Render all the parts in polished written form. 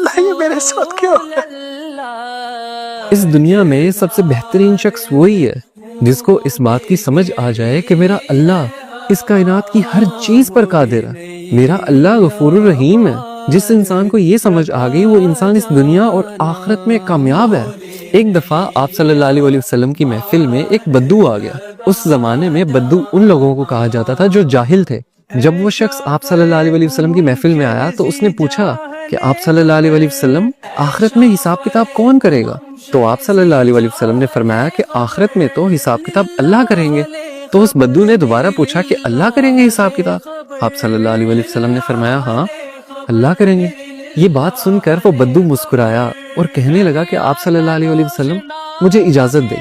اللہ یہ میرے ساتھ کیا ہو گیا؟ اس دنیا میں سب سے بہترین شخص وہی ہے جس کو اس بات کی سمجھ آ جائے کہ میرا اللہ اس کائنات کی ہر چیز پر قادر ہے، میرا اللہ غفور الرحیم ہے۔ جس انسان کو یہ سمجھ آ گئی وہ انسان اس دنیا اور آخرت میں کامیاب ہے۔ ایک دفعہ آپ صلی اللہ علیہ وسلم کی محفل میں ایک بدو آ گیا۔ اس زمانے میں بدو ان لوگوں کو کہا جاتا تھا جو جاہل تھے۔ جب وہ شخص آپ صلی اللہ علیہ وسلم کی محفل میں آیا تو اس نے پوچھا کہ آپ صلی اللہ علیہ وسلم آخرت میں حساب کتاب کون کرے گا؟ تو آپ صلی اللہ علیہ وسلم نے فرمایا کہ آخرت میں تو حساب کتاب اللہ کریں گے۔ تو اس بدو نے دوبارہ پوچھا کہ اللہ کریں گے حساب کتاب؟ آپ صلی اللہ علیہ وسلم نے فرمایا ہاں اللہ کریں گے۔ یہ بات سن کر وہ بدو مسکرایا اور کہنے لگا کہ آپ صلی اللہ علیہ وسلم مجھے اجازت دے،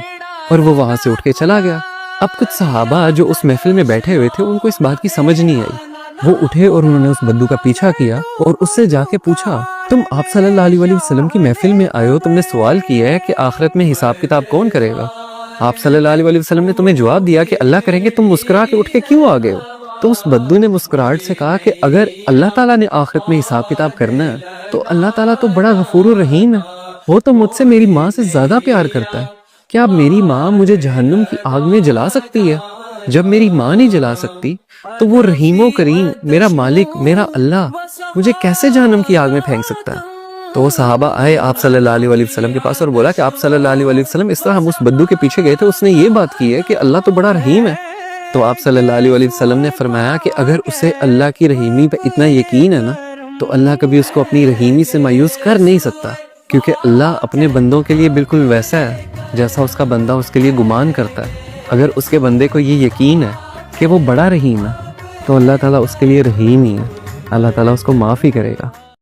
اور وہ وہاں سے اٹھ کے چلا گیا۔ اب کچھ صحابہ جو اس محفل میں بیٹھے ہوئے تھے ان کو اس بات کی سمجھ نہیں آئی۔ وہ اٹھے اور انہوں نے اس بدو کا پیچھا کیا اور اس سے جا کے پوچھا تم آپ صلی اللہ علیہ وسلم کی محفل میں آئے ہو، تم نے سوال کیا ہے کہ آخرت میں حساب کتاب کون کرے گا؟ آپ صلی اللہ علیہ وسلم نے تمہیں جواب دیا کہ اللہ کریں گے، تم مسکرا کے اٹھ کے کیوں آ گئے ہو؟ تو اس بدو نے مسکراہٹ سے کہا کہ اگر اللہ تعالیٰ نے آخرت میں حساب کتاب کرنا ہے تو اللہ تعالیٰ تو بڑا غفور الرحیم ہے، وہ تو مجھ سے میری ماں سے زیادہ پیار کرتا ہے۔ کیا اب میری ماں مجھے جہنم کی آگ میں جلا سکتی ہے؟ جب میری ماں نہیں جلا سکتی تو وہ رحیم و کریم میرا مالک میرا اللہ مجھے کیسے جہنم کی آگ میں پھینک سکتا ہے؟ تو وہ صحابہ آئے آپ صلی اللہ علیہ وسلم کے پاس اور بولا کہ آپ صلی اللہ علیہ وسلم اس طرح ہم اس بدو کے پیچھے گئے تھے، اس نے یہ بات کی ہے کہ اللہ تو بڑا رحیم ہے۔ تو آپ صلی اللہ علیہ وسلم نے فرمایا کہ اگر اسے اللہ کی رحیمی پہ اتنا یقین ہے نا تو اللہ کبھی اس کو اپنی رحیمی سے مایوس کر نہیں سکتا، کیونکہ اللہ اپنے بندوں کے لیے بالکل ویسا ہے جیسا اس کا بندہ اس کے لیے گمان کرتا ہے۔ اگر اس کے بندے کو یہ یقین ہے کہ وہ بڑا رحیم ہے تو اللہ تعالیٰ اس کے لیے رحیم ہی ہے، اللہ تعالیٰ اس کو معاف ہی کرے گا۔